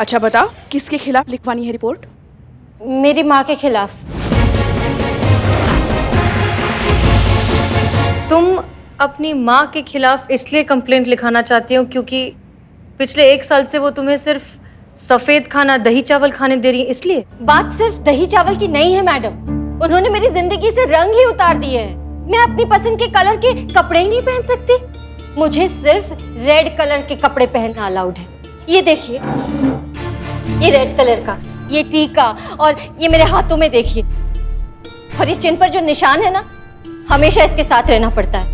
अच्छा बताओ, किसके खिलाफ लिखवानी है रिपोर्ट? मेरी माँ के खिलाफ। तुम अपनी माँ के खिलाफ इसलिए कंप्लेंट लिखाना चाहती हो क्योंकि पिछले 1 साल से वो तुम्हें सिर्फ सफेद खाना, दही चावल खाने दे रही है, इसलिए? बात सिर्फ दही चावल की नहीं है मैडम, उन्होंने मेरी जिंदगी से रंग ही उतार दिए हैं। मैं अपनी पसंद के कलर के कपड़े ही नहीं पहन सकती, मुझे सिर्फ रेड कलर के कपड़े पहनना अलाउड है। ये देखिए, ये रेड कलर का ये टीका और ये मेरे हाथों में देखिए, और ये चिन्ह पर जो निशान है ना, हमेशा इसके साथ रहना पड़ता है।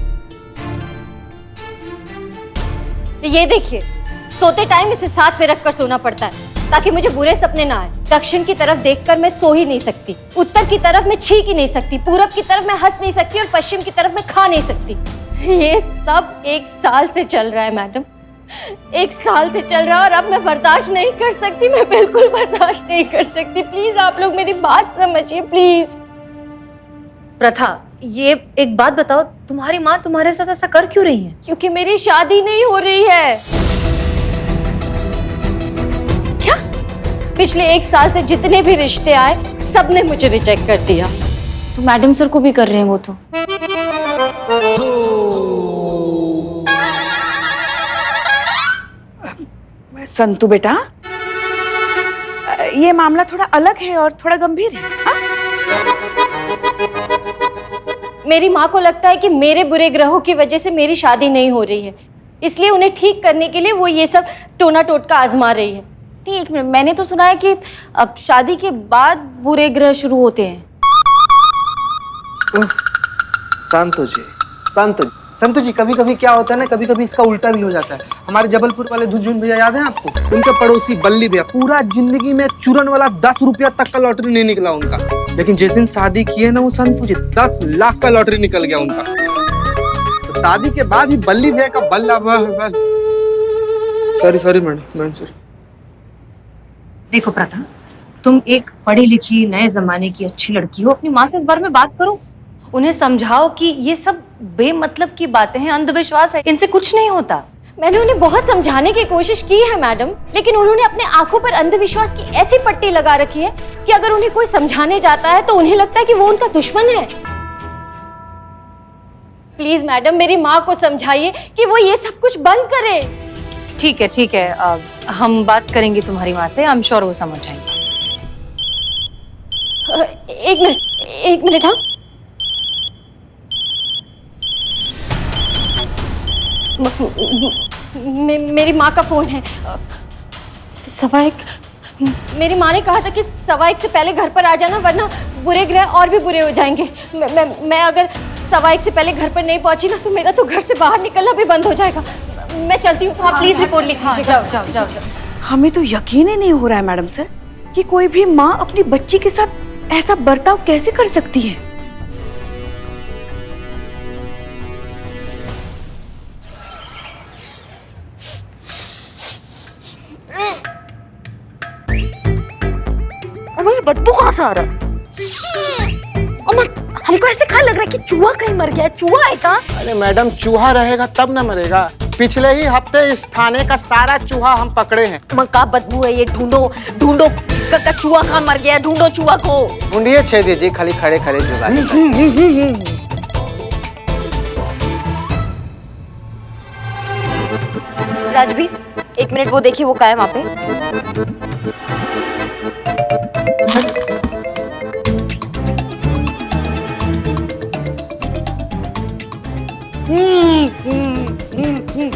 ये देखिए, सोते टाइम इसे साथ में रखकर सोना पड़ता है ताकि मुझे बुरे सपने ना आए। दक्षिण की तरफ देखकर मैं सो ही नहीं सकती, उत्तर की तरफ मैं छींक ही नहीं सकती, पूरब की तरफ मैं हंस नहीं सकती और पश्चिम की तरफ मैं खा नहीं सकती। ये सब 1 साल से चल रहा है मैडम, 1 साल से चल रहा है और अब मैं बर्दाश्त नहीं कर सकती, मैं बिल्कुल बर्दाश्त नहीं कर सकती। प्लीज आप लोग मेरी बात समझिए प्लीज। प्रथा, ये एक बात बताओ, तुम्हारी माँ तुम्हारे साथ ऐसा कर क्यों रही है? क्योंकि मेरी शादी नहीं हो रही है। क्या? पिछले 1 साल से जितने भी रिश्ते आए, सबने मुझे रिजेक्ट कर दिया। तो मैडम सर को भी कर रहे हैं वो तो। संतु बेटा, ये मामला थोड़ा अलग है और थोड़ा गंभीर है। हाँ? मेरी माँ को लगता है कि मेरे बुरे ग्रहों की वजह से मेरी शादी नहीं हो रही है, इसलिए उन्हें ठीक करने के लिए वो ये सब टोना टोटका आजमा रही है। नहीं, 1 मिनट, मैंने तो सुना है कि अब शादी के बाद बुरे ग्रह शुरू होते हैं। संतु जी, कभी कभी क्या होता है ना, कभी कभी इसका उल्टा भी हो जाता है। हमारे जबलपुर वाले दुर्जन भैया याद है आपको? उनके पड़ोसी बल्ली भैया, पूरा जिंदगी में चूरन वाला 10 रुपया तक का लॉटरी नहीं निकला उनका, लेकिन जिस दिन शादी किए ना वो संतु जी, 10 लाख का लॉटरी निकल गया उनका। तो शादी के बाद ही बल्ली भैया का बल्ला। Sorry madam sorry. देखो प्रथा, तुम एक पढ़ी लिखी नए जमाने की अच्छी लड़की हो, अपनी माँ से इस बारे में बात करो, उन्हें समझाओ कि ये सब बेमतलब की बातें हैं, अंधविश्वास है, इनसे कुछ नहीं होता। मैंने उन्हें बहुत समझाने की कोशिश की है मैडम, लेकिन उन्होंने अपने आंखों पर अंधविश्वास की ऐसी पट्टी लगा रखी है कि अगर उन्हें कोई समझाने जाता है तो उन्हें लगता है कि वो उनका दुश्मन है। प्लीज मैडम, मेरी माँ को समझाइए कि वो ये सब कुछ बंद करे। ठीक है, हम बात करेंगे तुम्हारी माँ से, आई एम श्योर वो समझ जाएंगे। 1 मिनट हाँ। मेरी माँ का फोन है। 1:15। मेरी माँ ने कहा था कि 1:15 से पहले घर पर आ जाना, वरना बुरे ग्रह और भी बुरे हो जाएंगे। मैं अगर 1:15 से पहले घर पर नहीं पहुंची ना, तो मेरा तो घर से बाहर निकलना भी बंद हो जाएगा। मैं चलती हूँ, आप प्लीज रिपोर्ट लिख लीजिएगा। जाओ। हमें तो यकीन ही नहीं हो रहा है मैडम सर कि कोई भी माँ अपनी बच्ची के साथ ऐसा बर्ताव कैसे कर सकती है। ये बदबू कहाँ से आ रहा है? हमको ऐसे खा लग रहा है कि चूहा कहीं मर गया है। चूहा है क्या? अरे मैडम, चूहा रहेगा तब ना मरेगा। पिछले ही हफ्ते इस थाने का सारा चूहा हम पकड़े हैं। का बदबू है ये? ढूंढो चूहा कहाँ मर गया है, ढूंढो चूहा को। ढूंढिए छेदी जी, खाली खड़े खड़े जुगा। राजवीर, 1 मिनट, वो देखिए वो क्या है वहाँ पे।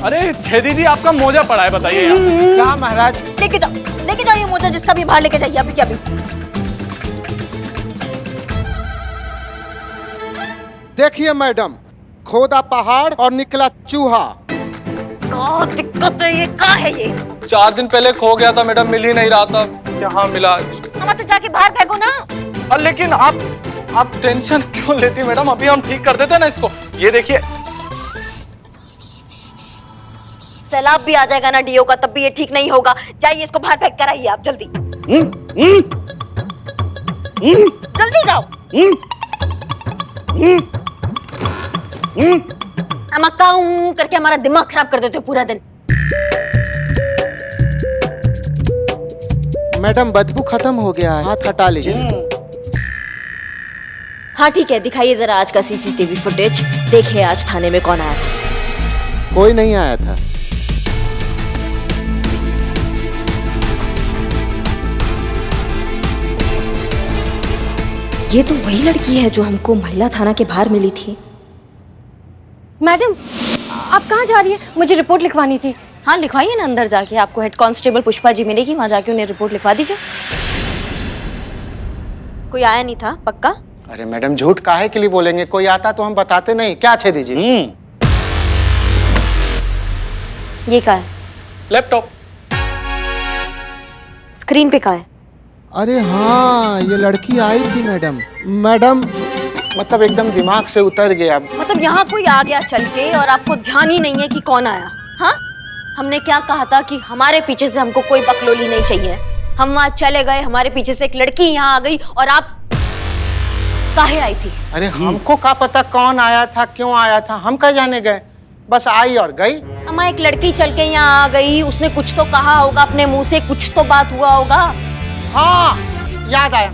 अरे छेदी जी, आपका मोजा पड़ा है, बताइए यहाँ। क्या महाराज? लेके जाओ ये मोजा, जिसका भी बाहर लेके जाइए अभी के अभी। देखिए मैडम, खोदा पहाड़ और निकला चूहा। क्या दिक्कत है? ये क्या है ये? 4 दिन पहले खो गया था मैडम, मिल ही नहीं रहा था, यहाँ मिला। हम तो जाके बाहर फेंको ना। लेकिन आप टेंशन क्यों लेती मैडम, अभी हम ठीक कर देते ना इसको। ये देखिए, सैलाब भी आ जाएगा ना डीओ का, तब भी ये ठीक नहीं होगा। जाइए इसको बाहर फेंक कर आइए आप, जल्दी जल्दी जाओ। अमक्का करके हमारा दिमाग खराब कर देते हो पूरा दिन। मैडम बदबू खत्म हो गया है, हाथ हटा लीजिए। हाँ ठीक है, दिखाइए जरा आज का सीसीटीवी फुटेज। देखिए आज थाने में कौन आया था। कोई नहीं आया था। ये तो वही लड़की है जो हमको महिला थाना के बाहर मिली थी। मैडम, आप कहाँ जा रही है? मुझे रिपोर्ट लिखवानी थी। हाँ लिखवाइए ना, अंदर जाके आपको हेड कांस्टेबल पुष्पा जी मिलेगी, वहां जाके उन्हें रिपोर्ट लिखवा दीजिए। कोई आया नहीं था पक्का? अरे मैडम झूठ काहे के लिए बोलेंगे, कोई आता तो हम बताते नहीं। क्या अच्छे दीजिए। ये क्या है? लैपटॉप। स्क्रीन पे क्या है? अरे हाँ, ये लड़की आई थी मैडम। मैडम मतलब एकदम दिमाग से उतर गया। मतलब यहाँ कोई आ गया चल के और आपको ध्यान ही नहीं है कि कौन आया? हाँ, हमने क्या कहा था कि हमारे पीछे से हमको कोई बकलोली नहीं चाहिए। हम वहाँ चले गए, हमारे पीछे से एक लड़की यहाँ आ गई और आप काहे आई थी? अरे हमको क्या पता कौन आया था, क्यों आया था, हम क्या जाने गए, बस आई और गई। अम्मा एक लड़की चल के यहाँ आ गई, उसने कुछ तो कहा होगा अपने मुंह से, कुछ तो बात हुआ होगा। हाँ याद आया,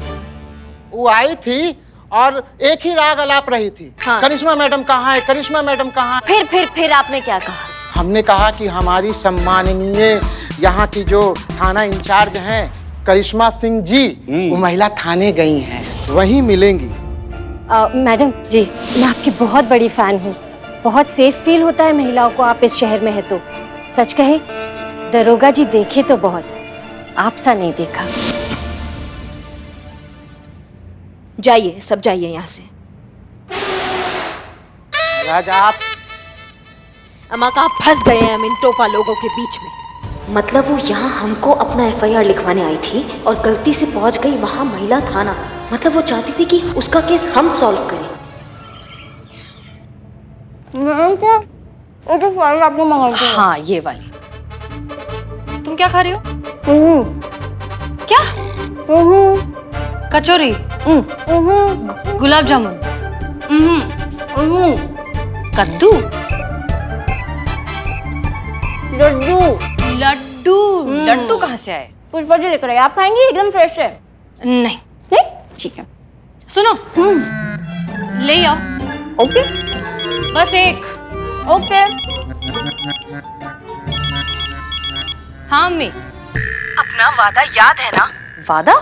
वो आई थी और एक ही राग अलाप रही थी। हाँ। करिश्मा मैडम कहाँ है, करिश्मा मैडम कहाँ है? फिर आपने क्या कहा? हमने कहा कि हमारी सम्माननीय यहाँ की जो थाना इंचार्ज हैं करिश्मा सिंह जी, वो महिला थाने गई हैं, वहीं मिलेंगी। मैडम जी, मैं आपकी बहुत बड़ी फैन हूँ। बहुत सेफ फील होता है महिलाओं को आप इस शहर में है तो। सच कहे दरोगा जी देखे तो बहुत, आप सा नहीं देखा। जाइए, सब जाइए यहाँ से। राजा आप अम्मा का फंस गए हैं हम इन टोपा लोगों के बीच में। मतलब वो यहाँ हमको अपना FIR लिखवाने आई थी और गलती से पहुँच गई वहाँ महिला थाना। मतलब वो चाहती थी कि उसका केस हम सॉल्व करें। हाँ ये वाली। तुम क्या खा रही हो? क्या? कचौरी, गुलाब जामुन, कद्दू, लड्डू कहाँ से आए? पुष्पा जी लेकर आए, आप खाएंगे? एकदम फ्रेश है। नहीं, ठीक है। सुनो, ले आओ। ओके बस एक। ओके। हाँ अम्मी। अपना वादा याद है ना? वादा?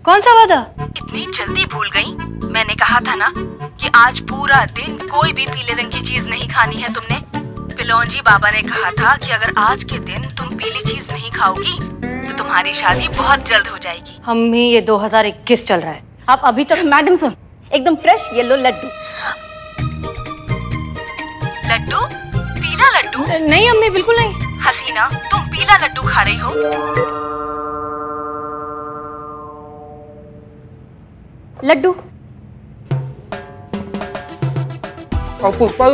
कौन सा वादा? इतनी जल्दी भूल गई? मैंने कहा था ना कि आज पूरा दिन कोई भी पीले रंग की चीज नहीं खानी है तुमने। पिलौंजी बाबा ने कहा था कि अगर आज के दिन तुम पीली चीज नहीं खाओगी तो तुम्हारी शादी बहुत जल्द हो जाएगी। अम्मी ये 2021 चल रहा है, आप अभी तक। मैडम सर, एकदम फ्रेश येलो लड्डू। लड्डू? पीला लड्डू? नहीं अम्मी, बिल्कुल नहीं। हसीना, तुम पीला लड्डू खा रही हो? लड्डू। और पुष्पा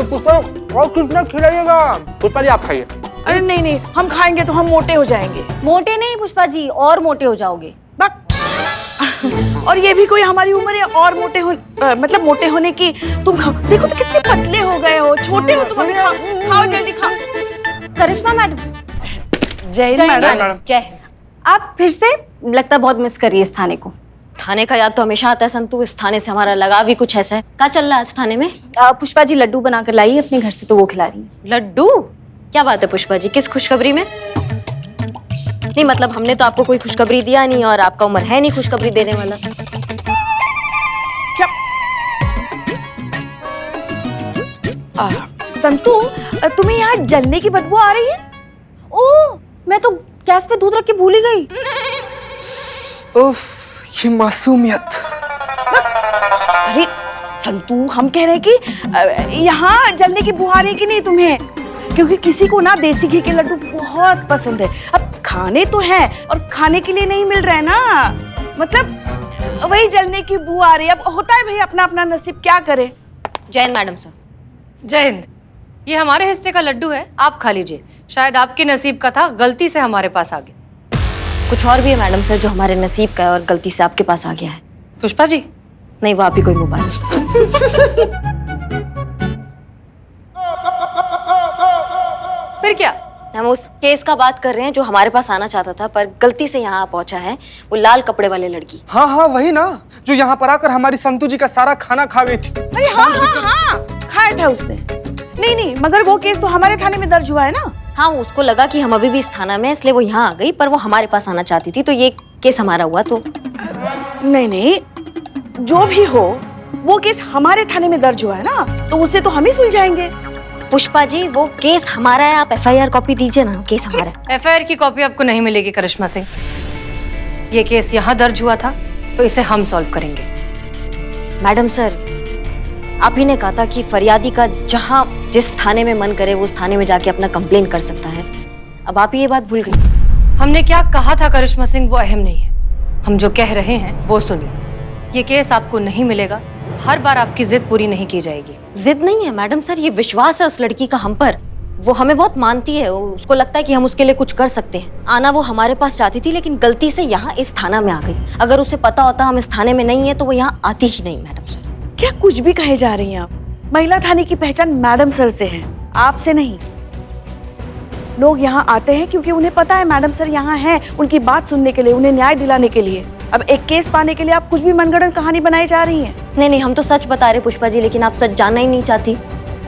और कितना खिलाइएगा? पुष्पा जी आप खाइए। अरे नहीं नहीं, हम खाएंगे तो हम मोटे हो जाएंगे। मोटे नहीं पुष्पा जी, और मोटे हो जाओगे। बक। और ये भी कोई हमारी उम्र है और मोटे हो मतलब मोटे होने की? तुम खाओ, देखो तो कितने पतले हो गए हो, छोटे हो तुम। खाओ जल्दी खाओ। करिश्मा मैडम। जय हिंद मैडम। जय हिंद। आप फिर से लगता बहुत मिस कर रही है इस थाने को। थाने का याद तो हमेशा आता है संतू, इस थाने से हमारा लगाव भी कुछ ऐसा है। क्या चल रहा है आज थाने में? पुष्पा जी लड्डू बनाकर लाई अपने घर से, तो वो खिला रही है। लड्डू? क्या बात है पुष्पा जी, किस खुशखबरी में? नहीं मतलब हमने तो आपको कोई खुशखबरी दिया नहीं और आपका उम्र है नहीं खुशखबरी देने वाला। क्या? संतू, तुम्हें यहाँ जलने की बदबू आ रही है? ओह, मैं तो गैस पे दूध रख के भूल ही गई। उफ, ये मासूमियत। अरे संतू, हम कह रहे हैं कि यहाँ जलने की बू आ रही कि नहीं तुम्हें? क्योंकि किसी को ना देसी घी के लड्डू बहुत पसंद है। अब खाने तो है और खाने के लिए नहीं मिल रहा है ना, मतलब वही जलने की बू आ रही है। अब होता है भाई, अपना अपना नसीब, क्या करे। जय हिंद मैडम सर। जय हिंद। ये हमारे हिस्से का लड्डू है, आप खा लीजिए। शायद आपके नसीब का था, गलती से हमारे पास आ गया। कुछ और भी है मैडम सर जो हमारे नसीब का है और गलती से आपके पास आ गया है। पुष्पा जी? नहीं, वो आप ही कोई मोबाइल। फिर क्या, हम उस केस का बात कर रहे हैं जो हमारे पास आना चाहता था पर गलती से यहाँ पहुंचा है, वो लाल कपड़े वाले लड़की। हाँ हाँ वही ना, जो यहाँ पर आकर हमारी संतू जी का सारा खाना खा गई थी। अरे हाँ हाँ हाँ, खाया था उसने। नहीं नहीं, मगर वो केस तो हमारे थाने में दर्ज हुआ है ना। हाँ, उसको लगा कि हम अभी भी इस थाना में, इसलिए वो यहाँ आ गई, पर वो हमारे पास आना चाहती थी, तो ये केस हमारा हुआ। तो नहीं नहीं, जो भी हो वो केस हमारे थाने में दर्ज हुआ है ना, तो उसे तो हम ही सुलझाएंगे। पुष्पा जी, वो केस हमारा है, आप FIR कॉपी दीजिए ना, केस हमारा है। FIR की कॉपी आपको नहीं मिलेगी करिश्मा सिंह। ये केस यहाँ दर्ज हुआ था तो इसे हम सॉल्व करेंगे। मैडम सर, आप ही ने कहा था कि फरियादी का जहाँ जिस थाने में मन करे वो उस थाने में जाके अपना कंप्लेन कर सकता है। अब आप ये बात भूल गई। हमने क्या कहा था करिश्मा सिंह, वो अहम नहीं है। हम जो कह रहे हैं वो सुनिए। ये केस आपको नहीं मिलेगा, हर बार आपकी जिद पूरी नहीं की जाएगी। जिद नहीं है मैडम सर, ये विश्वास है उस लड़की का हम पर। वो हमें बहुत मानती है, उसको लगता है कि हम उसके लिए कुछ कर सकते हैं। आना वो हमारे पास चाहती थी, लेकिन गलती से यहाँ इस थाना में आ गई। अगर उसे पता होता हम इस थाने में नहीं है तो वो यहाँ आती ही नहीं। मैडम सर, क्या कुछ भी कहे जा रही हैं आप? महिला थाने की पहचान मैडम सर से है, आपसे नहीं। लोग यहाँ आते हैं क्योंकि उन्हें पता है मैडम सर यहाँ हैं, उनकी बात सुनने के लिए, उन्हें न्याय दिलाने के लिए। अब एक केस पाने के लिए आप कुछ भी मनगढ़ंत कहानी बनाई जा रही हैं। नहीं नहीं, हम तो सच बता रहे पुष्पा जी, लेकिन आप सच जानना ही नहीं चाहती।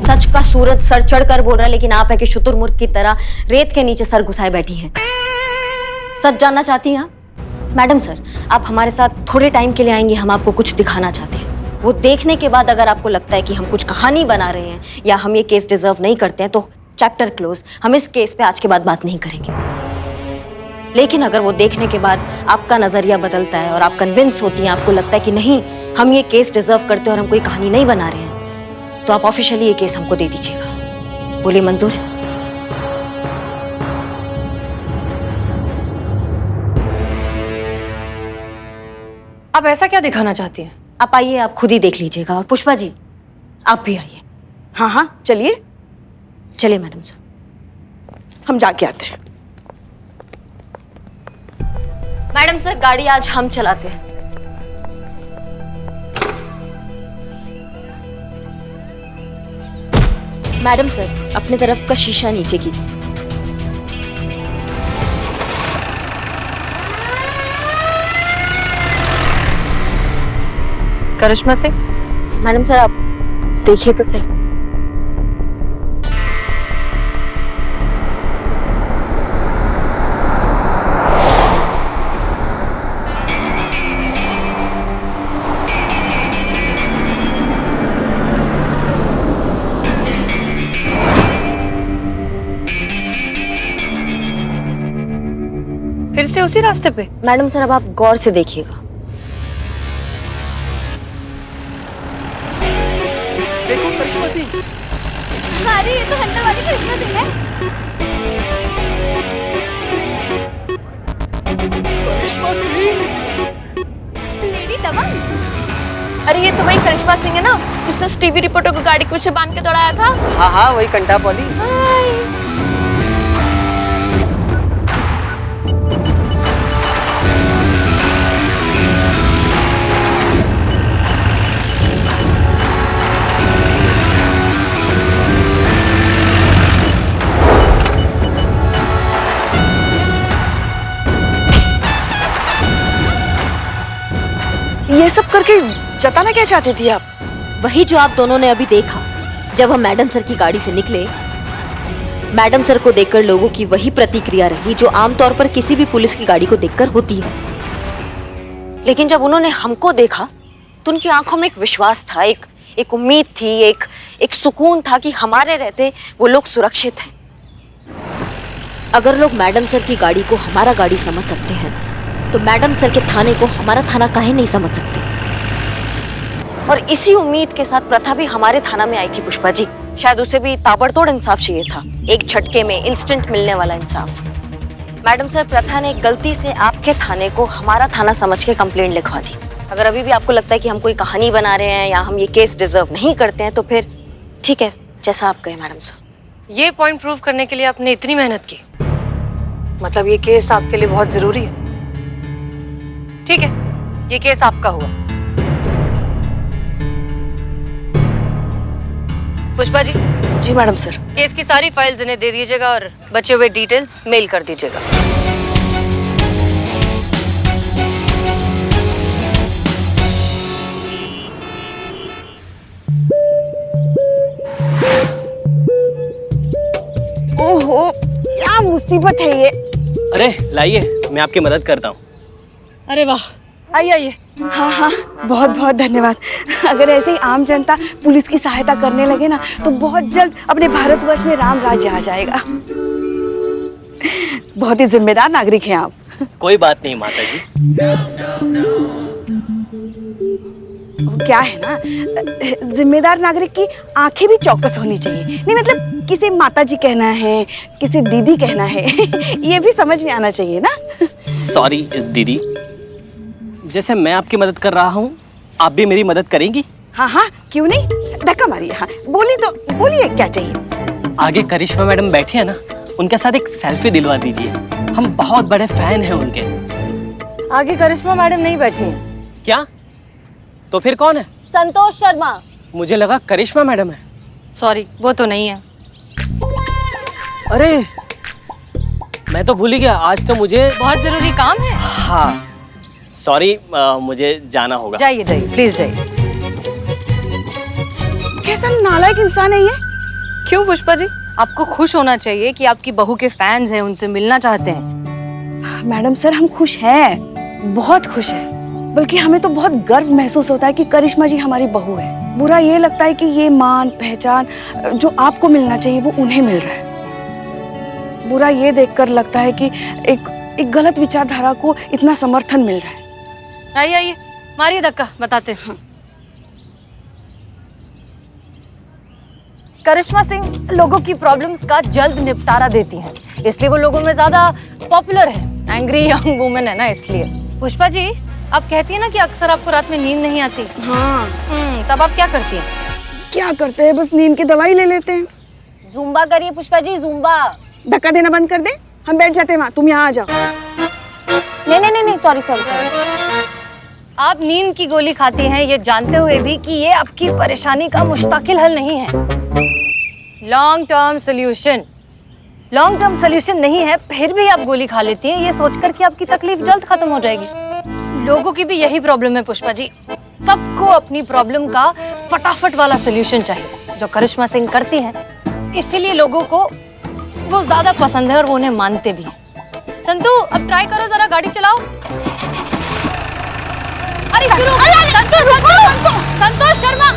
सच का सूरज सर चढ़कर बोल रहा है, लेकिन आप है कि शुतुरमुर्ग की तरह रेत के नीचे सर घुसाए बैठी हैं। सच जानना चाहती हैं आप? मैडम सर, आप हमारे साथ थोड़े टाइम के लिए आएंगे, हम आपको कुछ दिखाना चाहते हैं। वो देखने के बाद अगर आपको लगता है कि हम कुछ कहानी बना रहे हैं या हम ये केस डिजर्व नहीं करते हैं तो चैप्टर क्लोज, हम इस केस पे आज के बाद बात नहीं करेंगे। लेकिन अगर वो देखने के बाद आपका नजरिया बदलता है और आप कन्विंस होती हैं, आपको लगता है कि नहीं हम ये केस डिजर्व करते हैं और हम कोई कहानी नहीं बना रहे हैं, तो आप ऑफिशियली ये केस हमको दे दीजिएगा। बोलिए, मंजूर है? आप ऐसा क्या दिखाना चाहती हैं? आप आइए, आप खुद ही देख लीजिएगा। और पुष्पा जी, आप भी आइए। हाँ हाँ चलिए, चलिए मैडम सर। हम जाके आते हैं। मैडम सर, गाड़ी आज हम चलाते हैं। मैडम सर, अपने तरफ का शीशा नीचे की। करिश्मा सिंह, मैडम सर, आप देखिए तो सही। फिर से उसी रास्ते पे? मैडम सर, अब आप गौर से देखिएगा। देखो करिश्मा सिंह, अरे ये तो हंटर वाली करिश्मा सिंह है। करिश्मा सिंह, लेडी दबंग। अरे ये तो वही करिश्मा सिंह है ना, जिसने उस टीवी रिपोर्टर को गाड़ी के पीछे बांध के दौड़ाया था। हाँ हाँ वही कंटा पॉली। ये सब करके जताना क्या चाहती थी आप? वही जो आप दोनों ने अभी देखा। जब हम मैडम सर की गाड़ी से निकले, मैडम सर को देखकर लोगों की वही प्रतिक्रिया रही जो आमतौर पर किसी भी पुलिस की गाड़ी को देखकर होती है। लेकिन जब उन्होंने हमको देखा तो उनकी आंखों में एक विश्वास था, एक उम्मीद थी, एक सुकून था कि हमारे रहते वो लोग सुरक्षित हैं। अगर लोग मैडम सर की गाड़ी को हमारा गाड़ी समझ सकते हैं तो मैडम सर के थाने को हमारा थाना काहे नहीं समझ सकते। और इसी उम्मीद के साथ प्रथा भी हमारे थाना में आई थी पुष्पा जी। शायद उसे भी ताबड़तोड़ इंसाफ चाहिए था, एक झटके में इंस्टेंट मिलने वाला इंसाफ। मैडम सर, प्रथा ने गलती से आपके थाने को हमारा थाना समझ के कंप्लेंट लिखवा दी। अगर अभी भी आपको लगता है कि हम कोई कहानी बना रहे हैं या हम ये केस डिजर्व नहीं करते हैं तो फिर ठीक है, जैसा आप कहें मैडम सर। ये पॉइंट प्रूव करने के लिए आपने इतनी मेहनत की, मतलब ये केस आपके लिए बहुत जरूरी है। ठीक है, ये केस आपका हुआ। पुष्पा जी। जी मैडम सर। केस की सारी फाइल्स इन्हें दे दीजिएगा और बचे हुए डिटेल्स मेल कर दीजिएगा। ओहो, क्या मुसीबत है ये। अरे लाइए, मैं आपकी मदद करता हूँ। अरे वाह, आइए आइए। हाँ हाँ, बहुत बहुत धन्यवाद। अगर ऐसे ही आम जनता पुलिस की सहायता करने लगे ना तो बहुत जल्द अपने भारतवर्ष में राम राज्य आ जाएगा। बहुत ही जिम्मेदार नागरिक हैं आप। कोई बात नहीं माता जी। वो क्या है ना, जिम्मेदार नागरिक की आंखें भी चौकस होनी चाहिए। नहीं मतलब किसी माता जी कहना है, किसी दीदी कहना है, ये भी समझ में आना चाहिए ना। सॉरी दीदी, जैसे मैं आपकी मदद कर रहा हूँ, आप भी मेरी मदद करेंगी? हाँ हाँ, क्यों नहीं, धक्का मारिए। हाँ बोलिए क्या चाहिए। आगे करिश्मा मैडम बैठी है ना, उनके साथ एक सेल्फी दिलवा दीजिए। हम बहुत बड़े फैन हैं उनके। आगे करिश्मा मैडम नहीं बैठी हैं। क्या? तो फिर कौन है? संतोष शर्मा। मुझे लगा करिश्मा मैडम है। सॉरी, वो तो नहीं है। अरे मैं तो भूल ही गया, आज तो मुझे बहुत जरूरी काम है। हाँ सॉरी, मुझे जाना होगा। जाइए जाइए, प्लीज जाइए। कैसा नालायक इंसान है ये। क्यों पुष्पा जी, आपको खुश होना चाहिए कि आपकी बहू के फैंस हैं, उनसे मिलना चाहते हैं। मैडम सर, हम खुश हैं, बहुत खुश हैं। बल्कि हमें तो बहुत गर्व महसूस होता है कि करिश्मा जी हमारी बहू है। बुरा ये लगता है कि ये मान पहचान जो आपको मिलना चाहिए वो उन्हें मिल रहा है। बुरा ये देखकर लगता है कि एक गलत विचारधारा को इतना समर्थन मिल रहा है। आइए आइए, मारिए धक्का, बताते हैं। करिश्मा सिंह लोगों की प्रॉब्लम्स का जल्द निपटारा देती हैं, इसलिए वो लोगों में ज्यादा पॉपुलर है। एंग्री यंग वुमेन है ना, इसलिए। पुष्पा जी, आप कहती है ना कि अक्सर आपको रात में नींद नहीं आती। हाँ। तब आप क्या करती हैं? क्या करते हैं, बस नींद की दवाई ले लेते हैं। जुम्बा करिए पुष्पा जी, जुम्बा। धक्का देना बंद कर दे, हम बैठ जाते हैं वहाँ, तुम यहाँ आ जाओ। नहीं, सॉरी। आप नींद की गोली खाती हैं ये जानते हुए भी कि ये आपकी परेशानी का मुस्तकिल हल नहीं है। लॉन्ग टर्म सोल्यूशन नहीं है, फिर भी आप गोली खा लेती हैं ये सोचकर कि आपकी तकलीफ जल्द खत्म हो जाएगी। लोगों की भी यही प्रॉब्लम है पुष्पा जी, सबको अपनी प्रॉब्लम का फटाफट वाला सोल्यूशन चाहिए, जो करिश्मा सिंह करती हैं। इसीलिए लोगों को वो ज्यादा पसंद है और वो उन्हें मानते भी हैं। संतू, अब ट्राई करो, जरा गाड़ी चलाओ। अरे शुरू। संतोष शर्मा।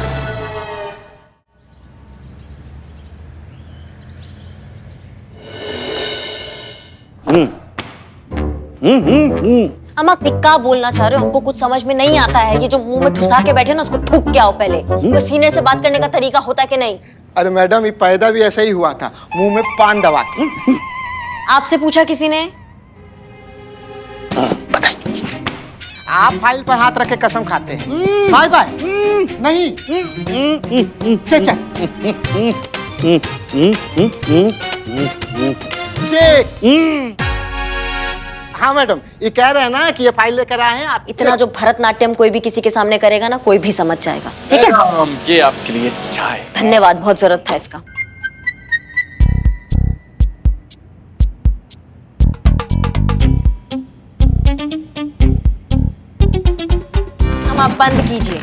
हम आप क्या बोलना चाह रहे हो, हमको कुछ समझ में नहीं आता है। ये जो मुंह में ठुसा के बैठे ना, उसको थूक के आओ पहले। तो सीने से बात करने का तरीका होता है कि नहीं? अरे मैडम, ये पैदा भी ऐसा ही हुआ था, मुंह में पान दबा के। आपसे पूछा किसी ने? आप फाइल पर हाथ रख के कसम खाते हैं। बाय बाय नहीं। चल हाँ मैडम, ये कह रहे हैं ना कि ये फाइल लेकर आए हैं आप। इतना जो भरतनाट्यम कोई भी किसी के सामने करेगा ना, कोई भी समझ जाएगा। ठीक है, ये आपके लिए चाय। धन्यवाद, बहुत जरूरत था इसका। हम आप बंद कीजिए।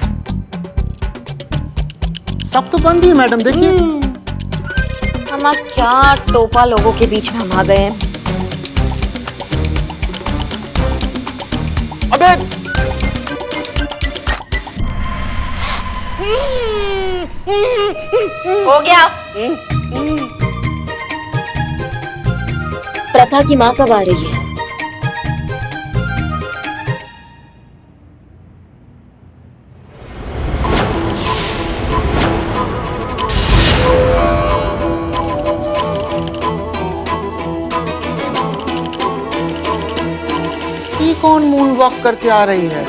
सब तो बंद ही है मैडम, देखिए। हम आप क्या टोपा लोगों के बीच में हम आ गए हैं। अबे हो गया। प्रथा की माँ कब आ रही है? ये कौन मून वॉक करके आ रही है?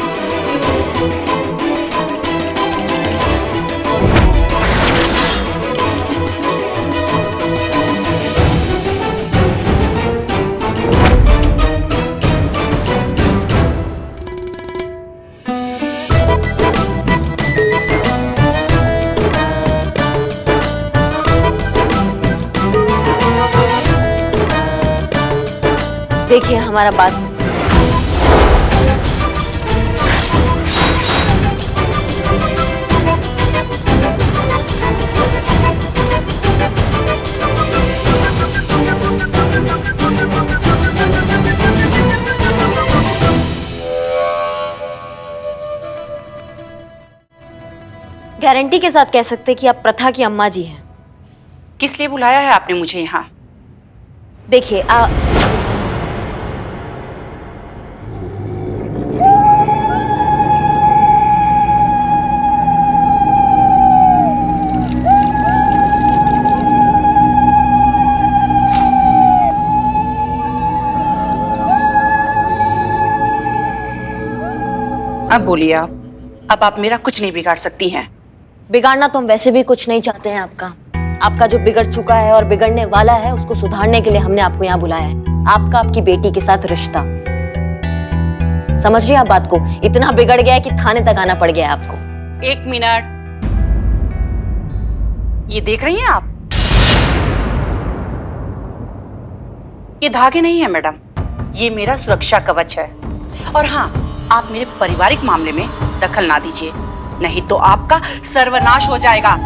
देखिए हमारा बात, गारंटी के साथ कह सकते हैं कि आप प्रथा की अम्मा जी हैं। किस लिए बुलाया है आपने मुझे यहाँ? देखिए अब बोलिए आप। अब आप मेरा कुछ नहीं बिगाड़ सकती हैं। बिगाड़ना तो हम वैसे भी कुछ नहीं चाहते हैं आपका जो बिगड़ चुका है और बिगड़ने वाला है उसको सुधारने के लिए हमने आपको यहाँ बुलाया है। आपका आपकी बेटी के साथ रिश्ता, समझ रही हैं आप बात को? इतना बिगड़ गया है कि थाने तक आना पड़ गया है आपको। 1 मिनट, ये देख रही हैं आप? ये धागे नहीं है मैडम, ये मेरा सुरक्षा कवच है। और हाँ, आप मेरे पारिवारिक मामले में दखल ना दीजिए, नहीं तो आपका सर्वनाश हो जाएगा।